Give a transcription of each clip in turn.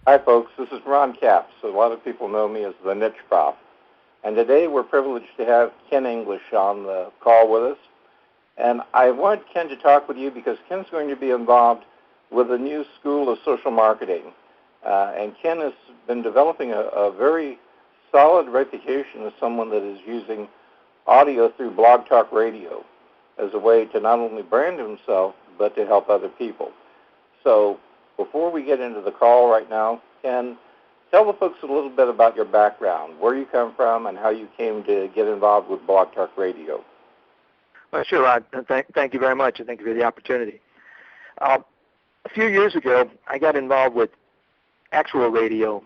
Hi, folks. This is Ron Capps. A lot of people know me as the NicheProf. And today we're privileged to have Ken English on the call with us. And I want Ken to talk with you because Ken's going to be involved with a new school of social marketing. And Ken has been developing a very solid reputation as someone that is using audio through BlogTalkRadio as a way to not only brand himself, but to help other people. So before we get into the call right now, Ken, tell the folks a little bit about your background, where you come from, and how you came to get involved with BlogTalkRadio. Well, sure, Rod. Thank you very much, and thank you for the opportunity. A few years ago, I got involved with actual radio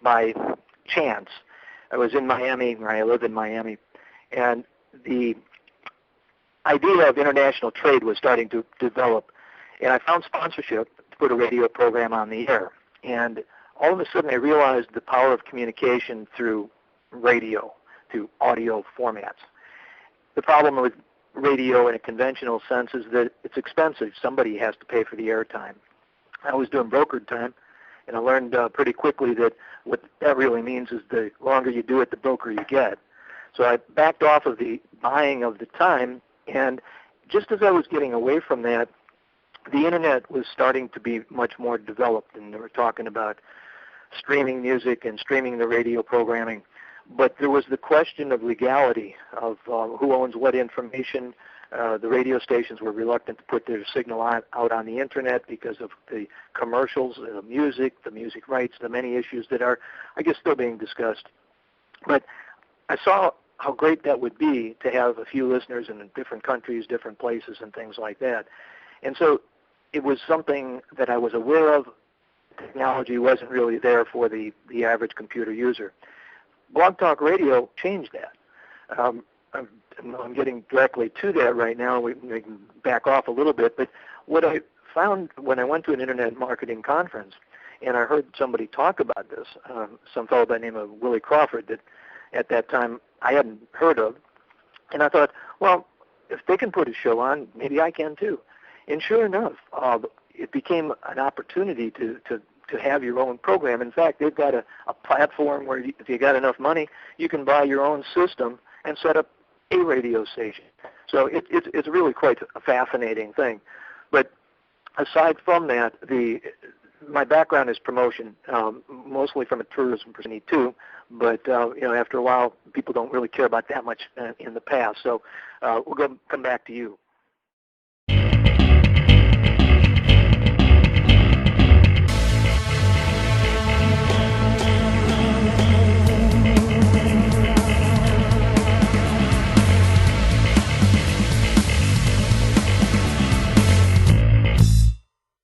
by chance. I was in Miami, or I live in Miami, and the idea of international trade was starting to develop, and I found sponsorship to put a radio program on the air. And all of a sudden, I realized the power of communication through radio, through audio formats. The problem with radio in a conventional sense is that it's expensive. Somebody has to pay for the airtime. I was doing brokered time, and I learned pretty quickly that what that really means is the longer you do it, the broker you get. So I backed off of the buying of the time, and just as I was getting away from that, the Internet was starting to be much more developed, and they were talking about streaming music and streaming the radio programming. But there was the question of legality, of who owns what information. The radio stations were reluctant to put their signal out on the Internet because of the commercials, the music rights, the many issues that are, I guess, still being discussed. But I saw how great that would be to have a few listeners in different countries, different places, and things like that. And so it was something that I was aware of. Technology wasn't really there for the average computer user. Blog Talk Radio changed that. I'm getting directly to that right now. We can back off a little bit. But what I found when I went to an Internet marketing conference, and I heard somebody talk about this, some fellow by the name of Willie Crawford, that at that time I hadn't heard of. And I thought, well, if they can put a show on, maybe I can too. And sure enough, it became an opportunity to have your own program. In fact, they've got a platform where if you got enough money, you can buy your own system and set up a radio station. So it's really quite a fascinating thing. But aside from that, my background is promotion, mostly from a tourism perspective too. But after a while, people don't really care about that much in the past. So we'll come back to you.